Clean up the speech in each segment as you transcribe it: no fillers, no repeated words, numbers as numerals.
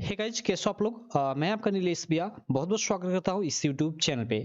Hey guys, कैसे हो आप लोग। मैं आपका नीलेश भैया बहुत बहुत स्वागत करता हूँ इस यूट्यूब चैनल पे।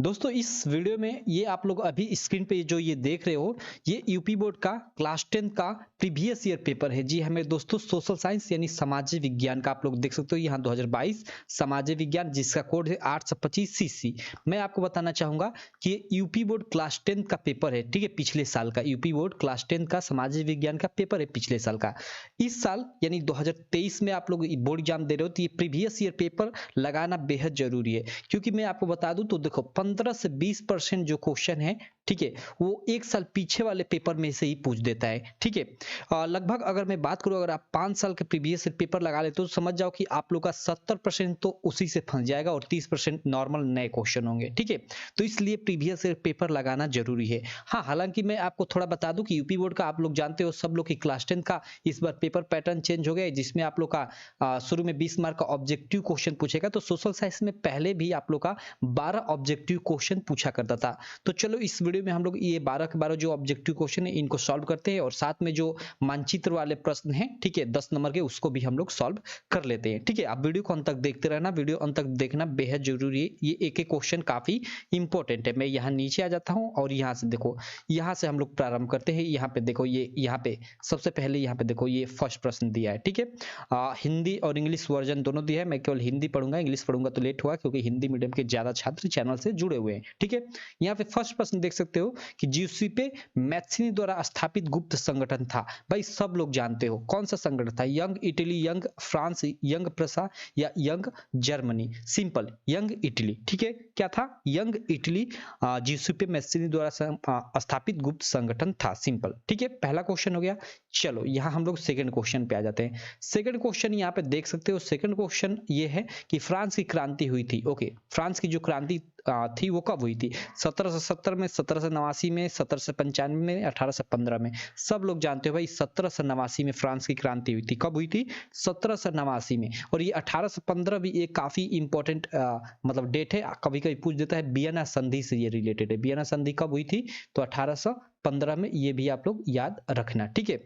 दोस्तों, इस वीडियो में ये आप लोग अभी स्क्रीन पे जो ये देख रहे हो, ये यूपी बोर्ड का क्लास 10 का प्रीवियस ईयर पेपर है। जी हमें दोस्तों सोशल साइंस यानी सामाजिक विज्ञान का आप लोग देख सकते हो यहाँ 2022 सामाजिक विज्ञान, जिसका कोड है 825 CC। मैं आपको बताना चाहूंगा कि ये यूपी बोर्ड क्लास 10 का पेपर है, ठीक है। पिछले साल का यूपी बोर्ड क्लास 10 का सामाजिक विज्ञान का पेपर है पिछले साल का। इस साल यानी 2023 में आप लोग बोर्ड एग्जाम दे रहे हो तो ये प्रीवियस ईयर पेपर लगाना बेहद जरूरी है, क्योंकि मैं आपको बता दूं तो देखो 15 से 20% जो क्वेश्चन है, ठीक है, वो एक साल पीछे वाले पेपर में से ही पूछ देता है, ठीक है। लगभग अगर मैं बात करूं, अगर आप 5 साल के प्रीवियस ईयर पेपर लगा लेते हो तो समझ जाओ कि आप लोग का 70% तो उसी से फंस जाएगा और 30% नॉर्मल नए क्वेश्चन होंगे, ठीक है। तो इसलिए प्रीवियस ईयर पेपर लगाना जरूरी है। हाँ, हालांकि मैं आपको थोड़ा बता दूं कि यूपी बोर्ड का आप लोग जानते हो सब लोग की क्लास 10 का इस बार पेपर पैटर्न चेंज हो गया है, जिसमें आप लोग का शुरू में 20 मार्क का ऑब्जेक्टिव क्वेश्चन पूछेगा। तो सोशल साइंस में पहले भी आप लोग का 12 ऑब्जेक्टिव क्वेश्चन पूछा करता था। तो चलो इस वीडियो में हम लोग ये 12 के 12 जो ऑब्जेक्टिव क्वेश्चन है इनको सॉल्व करते हैं, और साथ में जो मानचित्र वाले प्रश्न हैं, ठीक है, 10 नंबर के, उसको भी हम लोग सॉल्व कर लेते हैं, ठीक है। आप वीडियो को अंत तक देखते रहना, वीडियो अंत तक देखना बेहद जरूरी है। ये एक एक क्वेश्चन काफी इंपॉर्टेंट है। मैं यहाँ नीचे आ जाता हूँ और यहाँ से देखो, यहाँ से हम लोग प्रारंभ करते हैं। यहाँ पे देखो, ये यहाँ पे सबसे पहले यहाँ पे देखो ये फर्स्ट प्रश्न दिया है, ठीक है। हिंदी और इंग्लिश वर्जन दोनों दिया है। मैं केवल हिंदी पढ़ूंगा, इंग्लिश पढ़ूंगा तो लेट होगा, क्योंकि हिंदी मीडियम के ज्यादा छात्र चैनल से जुड़े हुए हैं, ठीक है। यहाँ पे फर्स्ट प्रश्न देख सकते हो कि जीयूसीपे मैथिनी द्वारा स्थापित गुप्त संगठन था। भाई सब लोग जानते हो कौन सा संगठन था। Young Italy, young France, young Prussia या young Germany. Simple, young Italy, ठीक है। क्या था? यंग इटली जीयूसीपे मैथिनी द्वारा स्थापित गुप्त संगठन था। सिंपल, ठीक है। पहला क्वेश्चन हो गया। चलो यहाँ हम लोग सेकंड क्वेश्चन पे आ जाते हैं। सेकंड क्वेश्चन यहाँ पे देख सकते हो। सेकंड क्वेश्चन ये है कि फ्रांस की क्रांति हुई थी। ओके, फ्रांस की जो क्रांति थी वो कब हुई थी? 1770 में, 1789 में, 1795 में, 1815 में। सब लोग जानते हो भाई 1789 में फ्रांस की क्रांति हुई थी। कब हुई थी? 1789 में। और ये 1815 भी एक काफी इंपॉर्टेंट मतलब डेट है, कभी कभी पूछ देता है। वियना संधि से ये रिलेटेड है। वियना संधि कब हुई थी? तो 1815 में। ये भी आप लोग याद रखना, ठीक है।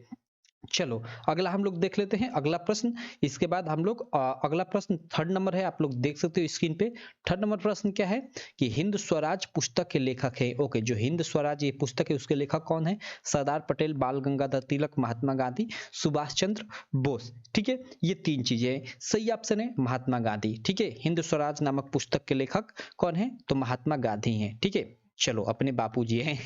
चलो अगला हम लोग देख लेते हैं, अगला प्रश्न। इसके बाद हम लोग अगला प्रश्न थर्ड नंबर है, आप लोग देख सकते हो स्क्रीन पे। थर्ड नंबर प्रश्न क्या है कि हिंद स्वराज पुस्तक के लेखक है। ओके, जो हिंद स्वराज ये पुस्तक है उसके लेखक कौन है? सरदार पटेल, बाल गंगाधर तिलक, महात्मा गांधी, सुभाष चंद्र बोस, ठीक है। ये तीन चीजें हैं। सही ऑप्शन है महात्मा गांधी, ठीक है। हिंद स्वराज नामक पुस्तक के लेखक कौन है? तो महात्मा गांधी हैं, ठीक है। चलो अपने बापू जी हैं।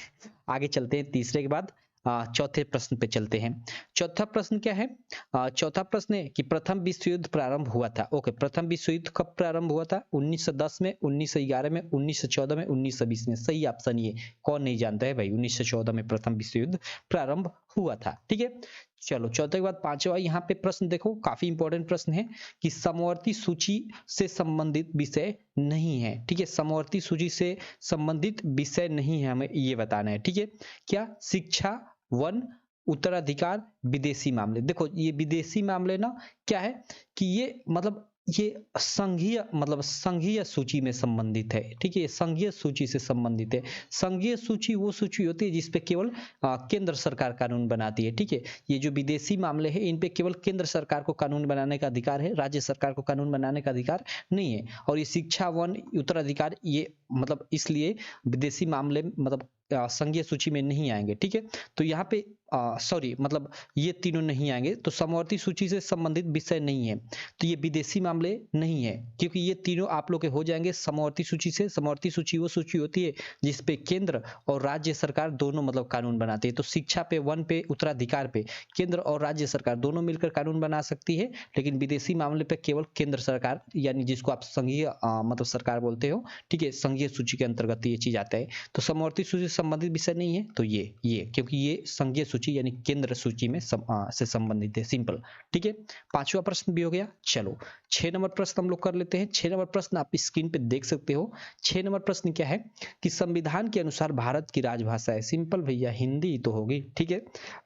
आगे चलते हैं तीसरे के बाद चौथे प्रश्न पे चलते हैं। चौथा प्रश्न क्या है? चौथा प्रश्न है कि प्रथम विश्व युद्ध प्रारंभ हुआ था। ओके, प्रथम विश्व युद्ध कब प्रारंभ हुआ था? 1910 में, 1911 में, 1914 में, 1920 में। सही ऑप्शन ये। कौन नहीं जानता है भाई, 1914 में प्रथम विश्व युद्ध प्रारंभ हुआ था, ठीक है। चलो चौथे के बाद पांचवा यहाँ पे प्रश्न देखो, काफी इंपॉर्टेंट प्रश्न है कि समवर्ती सूची से संबंधित विषय नहीं है, ठीक है। समवर्ती सूची से संबंधित विषय नहीं है, हमें ये बताना है, ठीक है। क्या? शिक्षा, वन, उत्तराधिकार, विदेशी मामले। देखो ये विदेशी मामले ना क्या है कि ये मतलब ये संघीय सूची में संबंधित है, ठीक है। संघीय सूची से संबंधित है। संघीय सूची वो सूची होती है जिसपे केवल केंद्र सरकार कानून बनाती है, ठीक है। ये जो विदेशी मामले हैं इन पे केवल केंद्र सरकार को कानून बनाने का अधिकार है, राज्य सरकार को कानून बनाने का अधिकार नहीं है। और ये शिक्षा, वन, उत्तराधिकार ये मतलब इसलिए विदेशी मामले मतलब संघीय सूची में नहीं आएंगे, ठीक है। तो यहाँ पे सॉरी मतलब ये तीनों नहीं आएंगे, तो समवर्ती सूची से संबंधित विषय नहीं है, तो ये विदेशी मामले नहीं है, क्योंकि ये तीनों आप लोग के हो जाएंगे समवर्ती सूची से। समवर्ती सूची वो सूची होती है जिसपे केंद्र और राज्य सरकार दोनों मतलब कानून बनाते हैं। तो शिक्षा पे, वन पे, उत्तराधिकार पे केंद्र और राज्य सरकार दोनों मिलकर कानून बना सकती है, लेकिन विदेशी मामले पे केवल केंद्र सरकार, यानी जिसको आप संघीय मतलब सरकार बोलते हो, ठीक है, संघीय सूची के अंतर्गत ये चीज आता है। तो समवर्ती सूची से संबंधित विषय नहीं है, तो ये क्योंकि ये संघीय सूची यानी केंद्र सूची में से संबंधित है। सिंपल, ठीक है। पांचवा प्रश्न भी हो गया। चलो 6 नंबर प्रश्न हम लोग कर लेते हैं। 6 नंबर प्रश्न आप स्क्रीन पे देख सकते हो। 6 नंबर प्रश्न क्या है कि संविधान के अनुसार भारत की राजभाषा है। सिंपल भैया, हिंदी तो होगी, ठीक है।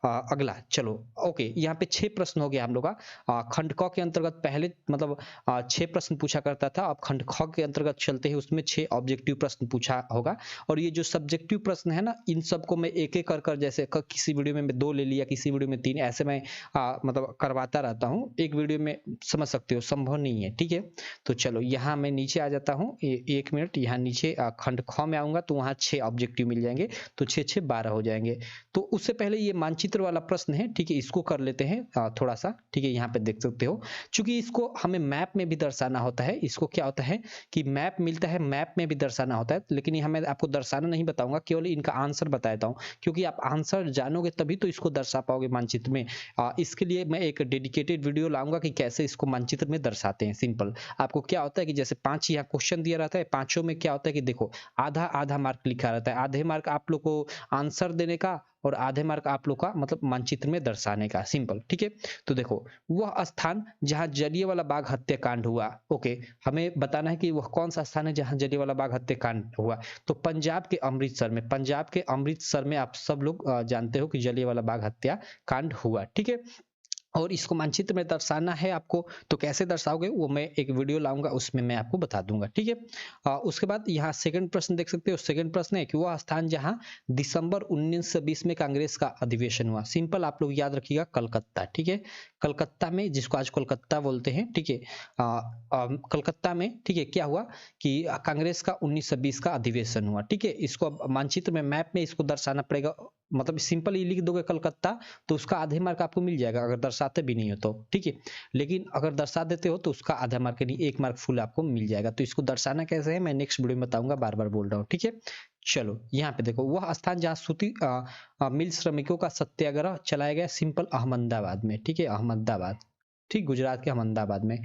अगला चलो, ओके, यहाँ पे 6 प्रश्न हो गया हम लोग का। खंड क के अंतर्गत पहले मतलब 6 प्रश्न पूछा करता था, अब खंड ख के अंतर्गत चलते हैं, उसमें 6 ऑब्जेक्टिव प्रश्न पूछा होगा। और ये जो सब्जेक्टिव प्रश्न है ना, इन सबको मैं एक एक कर जैसे किसी वीडियो में में 2 ले लिया, किसी वीडियो में 3, ऐसे मैं मतलब करवाता रहता हूँ, एक वीडियो में समझ सकते हो संभव नहीं है, ठीक है। तो चलो यहाँ मैं नीचे आ जाता हूँ, 1 मिनट, यहाँ नीचे खंड ख में आऊंगा तो वहाँ 6 ऑब्जेक्टिव मिल जाएंगे, तो 6 6 12 हो जाएंगे। तो उससे पहले ये मानचित्र वाला प्रश्न है, ठीक है, इसको कर लेते हैं थोड़ा सा, ठीक है। यहाँ पे देख सकते हो, चूंकि इसको हमें मैप में भी दर्शाना होता है, इसको क्या होता है कि मैप मिलता है, मैप में भी दर्शाना होता है, लेकिन यहाँ मैं आपको दर्शाना नहीं बताऊंगा, केवल इनका आंसर बताता हूँ, क्योंकि आप आंसर जानोगे तभी तो इसको दर्शा पाओगे मानचित्र में। इसके लिए मैं एक डेडिकेटेड वीडियो लाऊंगा कि कैसे इसको मानचित्र में दर्शाते हैं। सिंपल, आपको क्या होता है कि जैसे 5 यहाँ क्वेश्चन दिया रहता है, पांचों में क्या होता है कि देखो आधा आधा मार्क लिखा रहता है, आधे मार्क आप लोग को आंसर देने का और आधे मार्क आप लोग का मतलब मानचित्र में दर्शाने का। सिंपल, ठीक है। तो देखो, वह स्थान जहां जलियांवाला बाग हत्याकांड हुआ, ओके, हमें बताना है कि वह कौन सा स्थान है जहां जलियांवाला बाग हत्याकांड हुआ। तो पंजाब के अमृतसर में, पंजाब के अमृतसर में आप सब लोग जानते हो कि जलियांवाला बाग हत्याकांड हुआ, ठीक है। और इसको मानचित्र में दर्शाना है आपको, तो कैसे दर्शाओगे वो मैं एक वीडियो लाऊंगा, उसमें मैं आपको बता दूंगा, ठीक है। उसके बाद यहाँ सेकंड प्रश्न देख सकते हो, सेकंड प्रश्न है कि वह स्थान जहां दिसंबर 1920 में कांग्रेस का अधिवेशन हुआ। सिंपल, आप लोग याद रखिएगा, कलकत्ता, ठीक है। कलकत्ता में, जिसको आज कोलकाता बोलते हैं, ठीक है, कलकत्ता में, ठीक है, क्या हुआ कि कांग्रेस का 1920 का अधिवेशन हुआ, ठीक है। इसको अब मानचित्र में, मैप में इसको दर्शाना पड़ेगा, मतलब सिंपल ये लिख दोगे कलकत्ता तो उसका आधे मार्क आपको मिल जाएगा, अगर दर्शाते भी नहीं हो तो, ठीक है। लेकिन अगर दर्शा देते हो तो उसका आधा मार्क नहीं, 1 मार्क फुल आपको मिल जाएगा। तो इसको दर्शाना कैसे है मैं नेक्स्ट वीडियो में बताऊंगा, बार बार बोल रहा हूँ, ठीक है। चलो यहाँ पे देखो, वह स्थान जहाँ सूती मिल श्रमिकों का सत्याग्रह चलाया गया। सिंपल, अहमदाबाद में, ठीक है, अहमदाबाद, ठीक, गुजरात के अहमदाबाद में।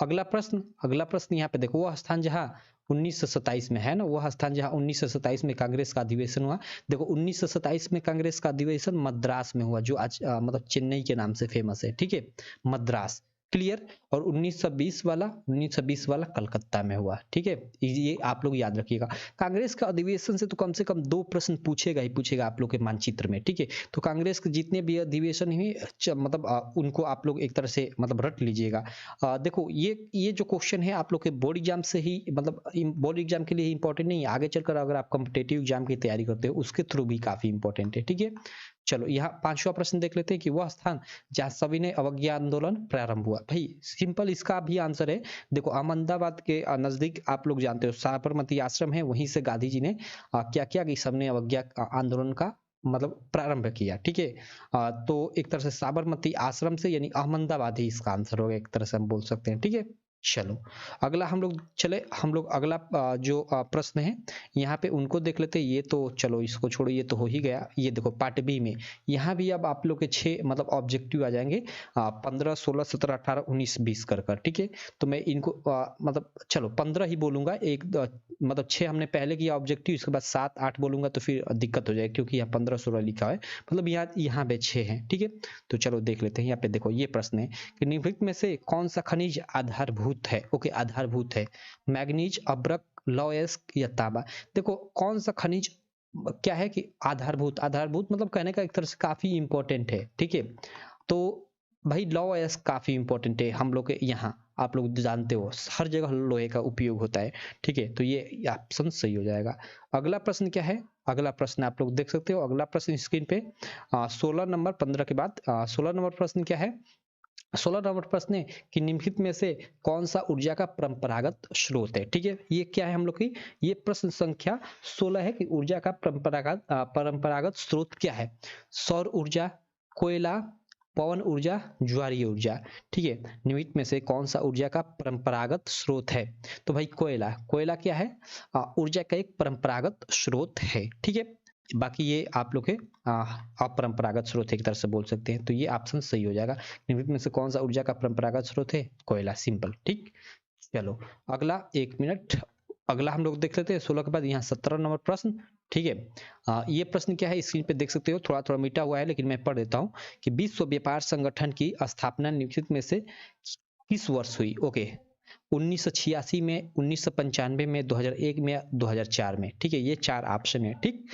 अगला प्रश्न यहाँ पे देखो, वह स्थान जहाँ 1927 में है ना, वह स्थान जहाँ 1927 में कांग्रेस का अधिवेशन हुआ। देखो 1927 में कांग्रेस का अधिवेशन मद्रास में हुआ, जो आज मतलब चेन्नई के नाम से फेमस है, ठीक है, मद्रास, क्लियर। और 1920 वाला कलकत्ता में हुआ, ठीक है। ये आप लोग याद रखिएगा। कांग्रेस का अधिवेशन से तो कम से कम 2 प्रश्न पूछेगा ही पूछेगा आप लोग के मानचित्र में, ठीक है। तो कांग्रेस के जितने भी अधिवेशन हुए मतलब उनको आप लोग एक तरह से मतलब रट लीजिएगा। देखो ये जो क्वेश्चन है आप लोग के बोर्ड एग्जाम से ही, मतलब बोर्ड एग्जाम के लिए इंपॉर्टेंट नहीं है, आगे चलकर अगर आप कॉम्पिटेटिव एग्जाम की तैयारी करते हो उसके थ्रू भी काफी इंपॉर्टेंट है, ठीक है। चलो यहाँ 5वां प्रश्न देख लेते हैं कि वह स्थान जहाँ सविनय अवज्ञा आंदोलन प्रारंभ हुआ। भाई सिंपल, इसका भी आंसर है, देखो अहमदाबाद के नजदीक आप लोग जानते हो साबरमती आश्रम है, वहीं से गांधी जी ने क्या किया कि सविनय अवज्ञा आंदोलन का मतलब प्रारंभ किया, ठीक है। तो एक तरह से साबरमती आश्रम से, यानी अहमदाबाद ही इसका आंसर होगा, एक तरह से हम बोल सकते हैं, ठीक है। चलो अगला हम लोग अगला जो प्रश्न है यहाँ पे उनको देख लेते हैं। ये तो चलो इसको छोड़ो, ये तो हो ही गया। ये देखो पार्ट बी में, यहाँ भी अब आप लोग के 6 मतलब ऑब्जेक्टिव आ जाएंगे, 15 16 17 18 19 20 कर कर, ठीक है। तो मैं इनको मतलब चलो 15 ही बोलूंगा, मतलब 6 हमने पहले किया ऑब्जेक्टिव, इसके बाद 7 8 बोलूंगा तो फिर दिक्कत हो जाएगी, क्योंकि यहाँ 15 16 लिखा है, मतलब यहाँ पे 6 है, ठीक है। तो चलो देख लेते हैं। यहाँ पे देखो ये प्रश्न है कि निम्नलिखित में से कौन सा खनिज आधारभूत है, ओके, आधारभूत है, मैग्नीज, अब्रक, लौह या तांबा। देखो कौन सा खनिज क्या है कि आधारभूत मतलब कहने का एक तरह से काफी इंपॉर्टेंट है, ठीक है। तो भाई लौह काफी इंपॉर्टेंट है हम लोग के यहाँ, आप लोग जानते हो हर जगह लोहे का उपयोग होता है, ठीक है। तो ये ऑप्शन सही हो जाएगा। अगला प्रश्न क्या है, अगला प्रश्न आप लोग देख सकते हो, अगला प्रश्न स्क्रीन पे 16 नंबर 15 के बाद 16 नंबर प्रश्न क्या है। 16 नंबर प्रश्न है कि निम्नलिखित में से कौन सा ऊर्जा का परंपरागत स्रोत है, ठीक है। ये क्या है हम लोग की, ये प्रश्न संख्या 16 है कि ऊर्जा का परंपरागत स्रोत क्या है। सौर ऊर्जा, कोयला, पवन ऊर्जा, ज्वारीय ऊर्जा, ठीक है। निम्नलिखित में से कौन सा ऊर्जा का परंपरागत स्रोत है। तो भाई कोयला क्या है, ऊर्जा का एक परंपरागत स्रोत है, ठीक है। बाकी ये आप लोग के अपरंपरागत स्रोत एक तरह से बोल सकते हैं। तो ये ऑप्शन सही हो जाएगा। निम्नलिखित में से कौन सा ऊर्जा का परंपरागत स्रोत है, कोयला, सिंपल, ठीक। चलो अगला 1 मिनट, अगला हम लोग देख लेते हैं 16 के बाद यहाँ 17 नंबर प्रश्न, ठीक है। ये प्रश्न क्या है स्क्रीन पे देख सकते हो, थोड़ा थोड़ा मिटा हुआ है लेकिन मैं पढ़ देता हूँ कि विश्व व्यापार संगठन की स्थापना निम्नलिखित में से किस वर्ष हुई। ओके, 1986 में, 1995 में, 2001 में, 2004 में, ठीक है। ये 4 ऑप्शन है, ठीक।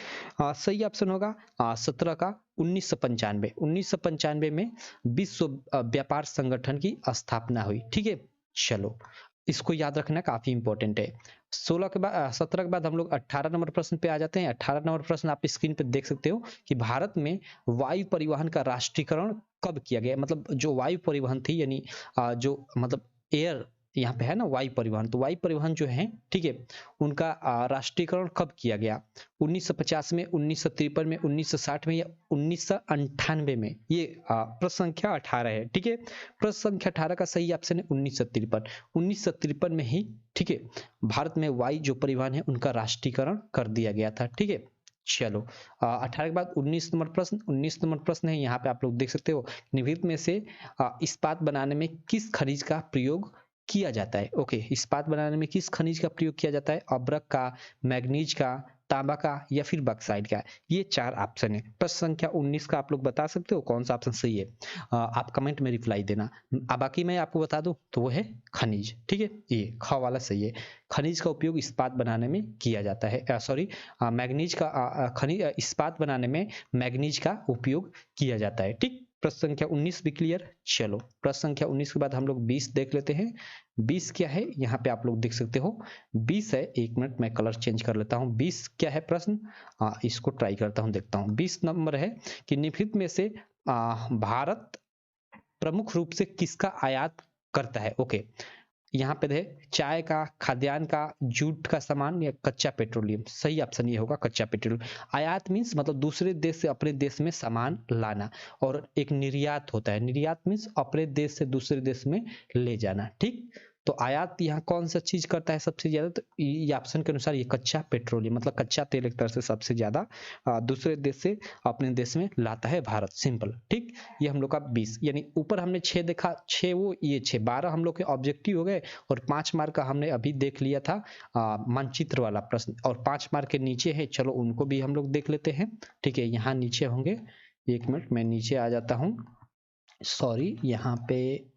सही ऑप्शन होगा 17 का 1995। 1995 में विश्व व्यापार संगठन की स्थापना हुई, ठीक है। चलो इसको याद रखना काफी इंपॉर्टेंट है। 17 के बाद हम लोग 18 नंबर प्रश्न पे आ जाते हैं। 18 नंबर प्रश्न आप स्क्रीन पे देख सकते हो कि भारत में वायु परिवहन का राष्ट्रीयकरण कब किया गया। मतलब जो वायु परिवहन थी, यानी जो मतलब एयर यहाँ पे है ना वायु परिवहन, तो वायु परिवहन जो है, ठीक है, उनका राष्ट्रीयकरण कब किया गया? 1950 में, 1953 में, 1960 में या 1998 में? ये प्रश्न संख्या 18 है, ठीक है। प्रश्न संख्या 18 का सही ऑप्शन है 1953। 1953 में ही, ठीक है, भारत में वायु जो परिवहन है उनका राष्ट्रीयकरण कर दिया गया था, ठीक है। चलो 18 के बाद 19 नंबर प्रश्न। 19 नंबर प्रश्न है, यहाँ पे आप लोग देख सकते हो, निम्नलिखित में से इस्पात बनाने में किस खनिज का प्रयोग किया जाता है? ओके, इस्पात बनाने में किस खनिज का प्रयोग किया जाता है? अब्रक का, मैग्नीज का, तांबा का या फिर बक्साइड का? ये 4 ऑप्शन है। प्रश्न संख्या 19 का आप लोग बता सकते हो कौन सा ऑप्शन सही है? आप कमेंट में रिप्लाई देना। बाकी मैं आपको बता दूं तो वो है खनिज, ठीक है, ये ख वाला सही है। खनिज का उपयोग इस्पात बनाने में किया जाता है, सॉरी, मैग्नीज का खनिज इस्पात बनाने में मैग्नीज का उपयोग किया जाता है, ठीक। प्रश्न संख्या 19 भी क्लियर। चलो प्रश्न संख्या 19 के बाद हम लोग 20 देख लेते हैं। 20 क्या है, यहाँ पे आप लोग देख सकते हो 20 है। एक मिनट मैं कलर चेंज कर लेता हूँ। 20 क्या है प्रश्न, इसको ट्राई करता हूँ, देखता हूँ। 20 नंबर है कि निम्नलिखित में से भारत प्रमुख रूप से किसका आयात करता है? ओके, यहाँ पे है चाय का, खाद्यान्न का, जूट का सामान या कच्चा पेट्रोलियम। सही ऑप्शन ये होगा कच्चा पेट्रोलियम। आयात मीन्स मतलब दूसरे देश से अपने देश में सामान लाना, और एक निर्यात होता है, निर्यात मीन्स अपने देश से दूसरे देश में ले जाना, ठीक। तो आयात यहाँ कौन सा चीज करता है सबसे ज्यादा? तो ये ऑप्शन के अनुसार ये कच्चा पेट्रोलियम, मतलब कच्चा तेल एक तरह से सबसे ज्यादा दूसरे देश से अपने देश में लाता है भारत, सिंपल, ठीक। ये हम लोग का 20, यानी ऊपर हमने 6 देखा, 6 वो ये 6, 12 हम लोग के ऑब्जेक्टिव हो गए, और 5 मार्क का हमने अभी देख लिया था मानचित्र वाला प्रश्न, और 5 मार्क के नीचे है, चलो उनको भी हम लोग देख लेते हैं, ठीक है। यहाँ नीचे होंगे, एक मिनट मैं नीचे आ जाता हूँ, सॉरी, यहाँ पे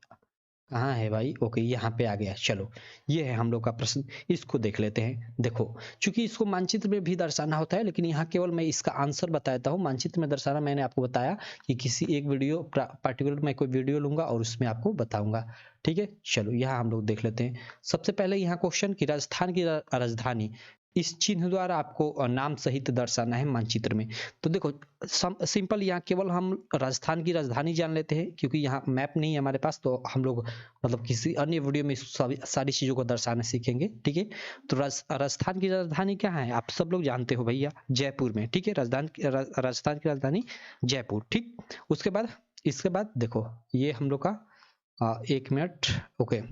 कहाँ है भाई? ओके, यहाँ पे आ गया। चलो ये है हम लोग का प्रश्न, इसको देख लेते हैं। देखो, चूंकि इसको मानचित्र में भी दर्शाना होता है, लेकिन यहाँ केवल मैं इसका आंसर बताता हूँ। मानचित्र में दर्शाना मैंने आपको बताया कि किसी एक वीडियो पार्टिकुलर मैं कोई वीडियो लूंगा और उसमें आपको बताऊंगा, ठीक है। चलो यहाँ हम लोग देख लेते हैं। सबसे पहले यहाँ क्वेश्चन की राजस्थान की राजधानी इस चिन्ह द्वारा आपको नाम सहित दर्शाना है मानचित्र में। तो देखो सिंपल, यहाँ केवल हम राजस्थान की राजधानी जान लेते हैं, क्योंकि यहाँ मैप नहीं है हमारे पास, तो हम लोग मतलब किसी अन्य वीडियो में सारी चीजों को दर्शाना सीखेंगे, ठीक है। तो राजस्थान की राजधानी क्या है? आप सब लोग जानते हो भैया, जयपुर में, ठीक है। राजस्थान की राजधानी जयपुर, ठीक। उसके बाद इसके बाद देखो ये हम लोग का 1 मिनट, ओके,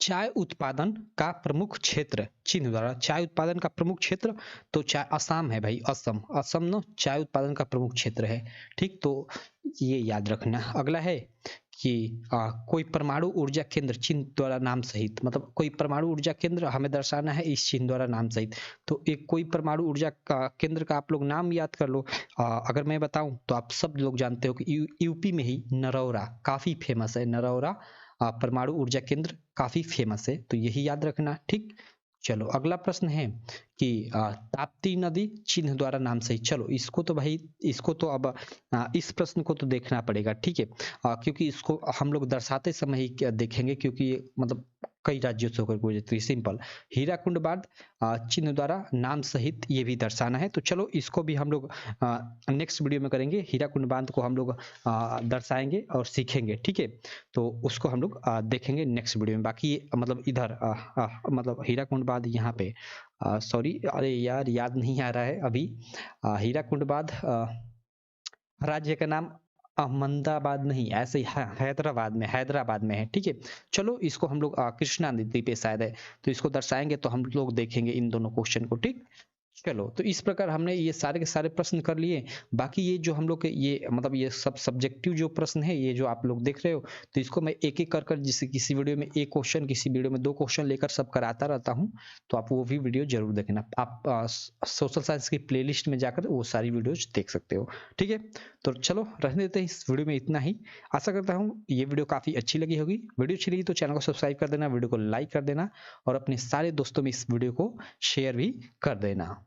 चाय उत्पादन का प्रमुख क्षेत्र चिन्ह द्वारा, चाय उत्पादन का प्रमुख क्षेत्र, तो चाय असम है भाई, असम, असम न चाय उत्पादन का प्रमुख क्षेत्र है, ठीक। तो ये याद रखना। अगला है कि कोई परमाणु ऊर्जा केंद्र चिन्ह द्वारा नाम सहित, मतलब कोई परमाणु ऊर्जा केंद्र हमें दर्शाना है इस चिन्ह द्वारा नाम सहित। तो एक कोई परमाणु ऊर्जा का केंद्र का आप लोग नाम याद कर लो। अगर मैं बताऊं तो आप सब लोग जानते हो कि यूपी में ही नरौरा काफी फेमस है, नरौरा परमाणु ऊर्जा केंद्र काफी फेमस है, तो यही याद रखना, ठीक। चलो अगला प्रश्न है कि ताप्ती नदी चिन्ह द्वारा नाम सही। चलो इसको तो भाई, इसको तो अब इस प्रश्न को तो देखना पड़ेगा, ठीक है, क्योंकि इसको हम लोग दर्शाते समय ही देखेंगे, क्योंकि ये मतलब कई राज्यों से होकर गुजरती है। सिंपल, हीराकुंड बांध चिन्ह द्वारा नाम सहित ये भी दर्शाना है। तो चलो इसको भी हम लोग नेक्स्ट वीडियो में करेंगे। हीराकुंड बांध को हम लोग दर्शाएंगे और सीखेंगे, ठीक है। तो उसको हम लोग देखेंगे नेक्स्ट वीडियो में। बाकी मतलब इधर मतलब हीराकुंड बांध यहाँ पे, सॉरी, अरे यार याद नहीं आ रहा है अभी। हीराकुंड बांध राज्य का नाम अहमदाबाद नहीं, ऐसे ही हैदराबाद में है, ठीक है। चलो इसको हम लोग कृष्णा नदी पे शायद है, तो इसको दर्शाएंगे, तो हम लोग देखेंगे इन दोनों क्वेश्चन को, ठीक। चलो तो इस प्रकार हमने ये सारे के सारे प्रश्न कर लिए। बाकी ये जो हम लोग के ये मतलब ये सब सब्जेक्टिव जो प्रश्न है, ये जो आप लोग देख रहे हो, तो इसको मैं एक एक कर जैसे किसी वीडियो में एक क्वेश्चन, किसी वीडियो में 2 क्वेश्चन लेकर सब कराता रहता हूँ। तो आप वो भी वीडियो जरूर देखना। आप सोशल साइंस की प्लेलिस्ट में जाकर वो सारी वीडियोज देख सकते हो, ठीक है। तो चलो रहने देते हैं इस वीडियो में इतना ही। आशा करता हूँ ये वीडियो काफ़ी अच्छी लगी होगी। वीडियो अच्छी लगी तो चैनल को सब्सक्राइब कर देना, वीडियो को लाइक कर देना, और अपने सारे दोस्तों में इस वीडियो को शेयर भी कर देना।